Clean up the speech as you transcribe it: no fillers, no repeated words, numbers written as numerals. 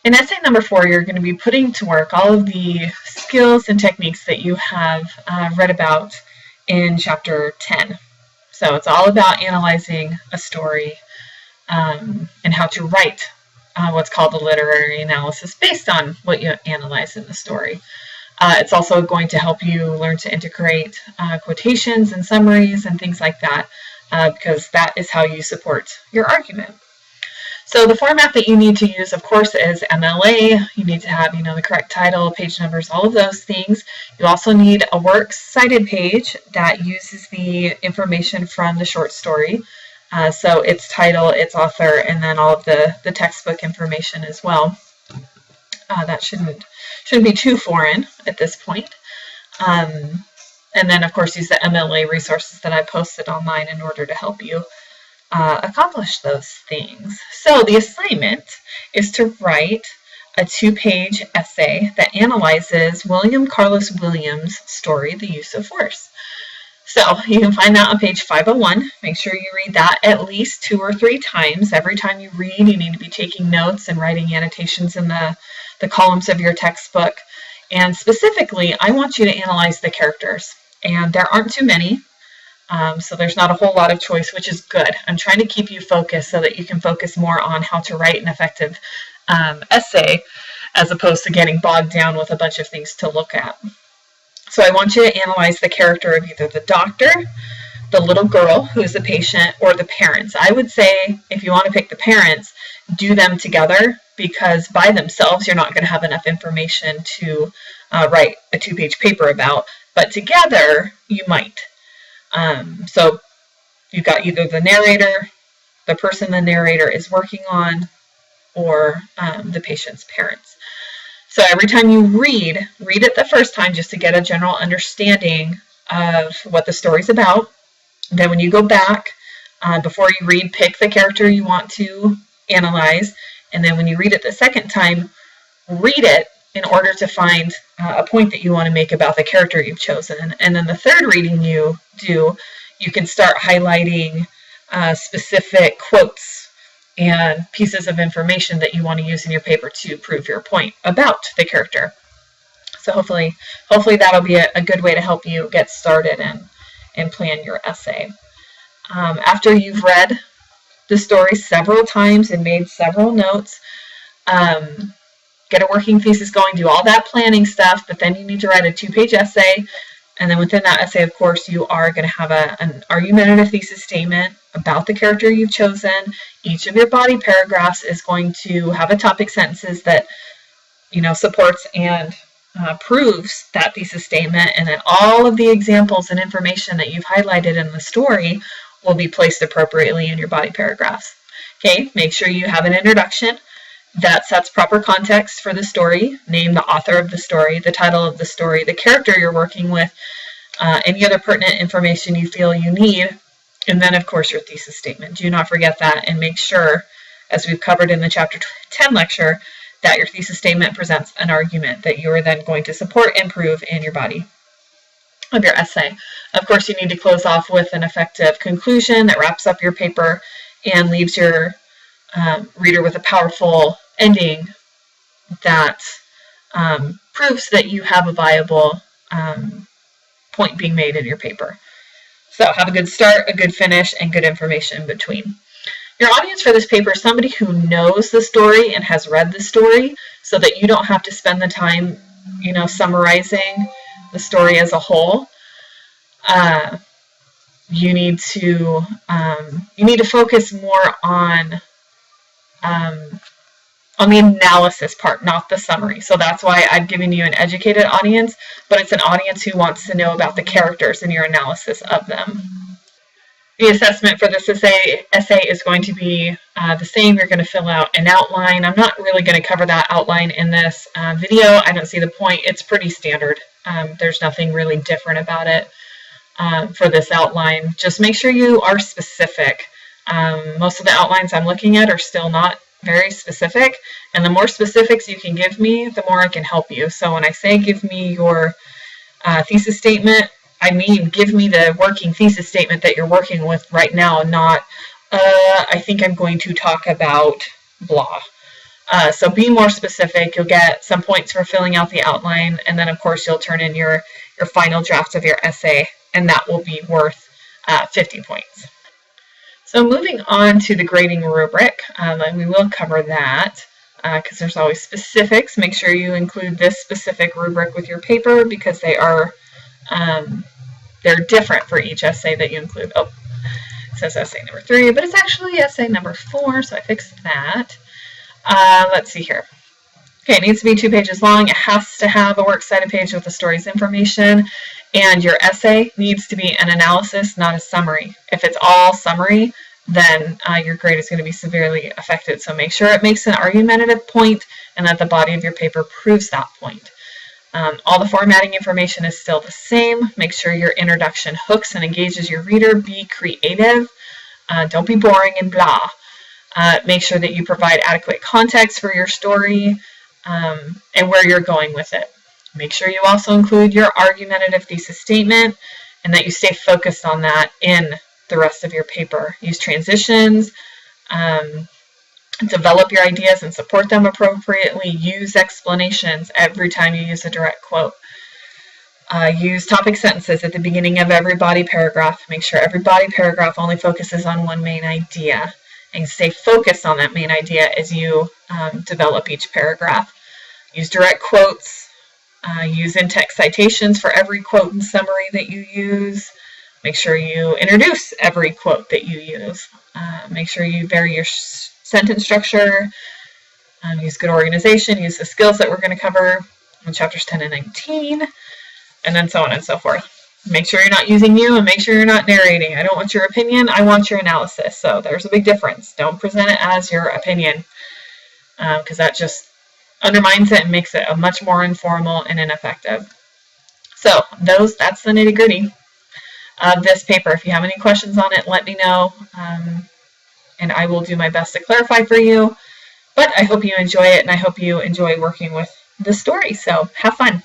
In essay number 4, you're going to be putting to work all of the skills and techniques that you have read about in chapter 10. So it's all about analyzing a story and how to write what's called a literary analysis based on what you analyze in the story. It's also going to help you learn to integrate quotations and summaries and things like that, because that is how you support your argument. So the format that you need to use, of course, is MLA. You need to have, the correct title, page numbers, all of those things. You also need a works cited page that uses the information from the short story. So its title, its author, and then all of the textbook information as well. That shouldn't be too foreign at this point. And then, of course, use the MLA resources that I posted online in order to help you accomplish those things. So the assignment is to write a 2-page essay that analyzes William Carlos Williams' story, The Use of Force. So you can find that on page 501. Make sure you read that at least 2 or 3 times. Every time you read, you need to be taking notes and writing annotations in the columns of your textbook. And specifically, I want you to analyze the characters. And there aren't too many. So there's not a whole lot of choice, which is good. I'm trying to keep you focused so that you can focus more on how to write an effective essay, as opposed to getting bogged down with a bunch of things to look at. So I want you to analyze the character of either the doctor, the little girl who is the patient, or the parents. I would say if you want to pick the parents, do them together, because by themselves you're not going to have enough information to write a 2-page paper about, but together you might. So you've got either the narrator, the person the narrator is working on, or the patient's parents. So every time you read it the first time just to get a general understanding of what the story's about. Then when you go back, before you read, pick the character you want to analyze. And then when you read it the second time, read it in order to find a point that you want to make about the character you've chosen. And then the third reading you do, you can start highlighting specific quotes and pieces of information that you want to use in your paper to prove your point about the character. So hopefully that'll be a good way to help you get started and plan your essay. After you've read the story several times and made several notes, get a working thesis going, do all that planning stuff, but then you need to write a 2-page essay. And then within that essay, of course, you are going to have an argumentative thesis statement about the character you've chosen. Each of your body paragraphs is going to have a topic sentences that, supports and proves that thesis statement. And then all of the examples and information that you've highlighted in the story will be placed appropriately in your body paragraphs. Okay, make sure you have an introduction that sets proper context for the story. Name the author of the story, the title of the story, the character you're working with, any other pertinent information you feel you need, and then, of course, your thesis statement. Do not forget that, and make sure, as we've covered in the Chapter 10 lecture, that your thesis statement presents an argument that you are then going to support and prove in your body of your essay. Of course, you need to close off with an effective conclusion that wraps up your paper and leaves your reader with a powerful ending that proves that you have a viable point being made in your paper. So have a good start, a good finish, and good information in between. Your audience for this paper is somebody who knows the story and has read the story, so that you don't have to spend the time, summarizing the story as a whole. You need to focus more on the analysis part, not the summary. So that's why I've given you an educated audience, but it's an audience who wants to know about the characters and your analysis of them. The assessment for this essay is going to be the same. You're going to fill out an outline. I'm not really going to cover that outline in this video. I don't see the point. It's pretty standard. There's nothing really different about it for this outline. Just make sure you are specific. Most of the outlines I'm looking at are still not very specific, and the more specifics you can give me, the more I can help you. So when I say give me your thesis statement, I mean give me the working thesis statement that you're working with right now, not I think I'm going to talk about blah. So be more specific. You'll get some points for filling out the outline, and then of course you'll turn in your final draft of your essay, and that will be worth 50 points. So moving on to the grading rubric, and we will cover that because there's always specifics. Make sure you include this specific rubric with your paper because they are they're different for each essay that you include. Oh, it says essay number 3, but it's actually essay number 4, so I fixed that. Let's see here. Okay, it needs to be 2 pages long. It has to have a works cited page with the story's information, and your essay needs to be an analysis, not a summary. If it's all summary, then your grade is going to be severely affected. So make sure it makes an argumentative point and that the body of your paper proves that point. All the formatting information is still the same. Make sure your introduction hooks and engages your reader. Be creative. Don't be boring and blah. Make sure that you provide adequate context for your story and where you're going with it. Make sure you also include your argumentative thesis statement and that you stay focused on that in the rest of your paper. Use transitions, develop your ideas and support them appropriately. Use explanations every time you use a direct quote. Use topic sentences at the beginning of every body paragraph. Make sure every body paragraph only focuses on one main idea, and stay focused on that main idea as you develop each paragraph. Use direct quotes. Use in-text citations for every quote and summary that you use. Make sure you introduce every quote that you use. Make sure you vary your sentence structure. Use good organization. Use the skills that we're going to cover in chapters 10 and 19, and then so on and so forth. Make sure you're not using you, and make sure you're not narrating. I don't want your opinion. I want your analysis. So there's a big difference. Don't present it as your opinion because that just undermines it and makes it a much more informal and ineffective. So that's the nitty-gritty of this paper. If you have any questions on it, let me know, and I will do my best to clarify for you. But I hope you enjoy it, and I hope you enjoy working with the story. So have fun.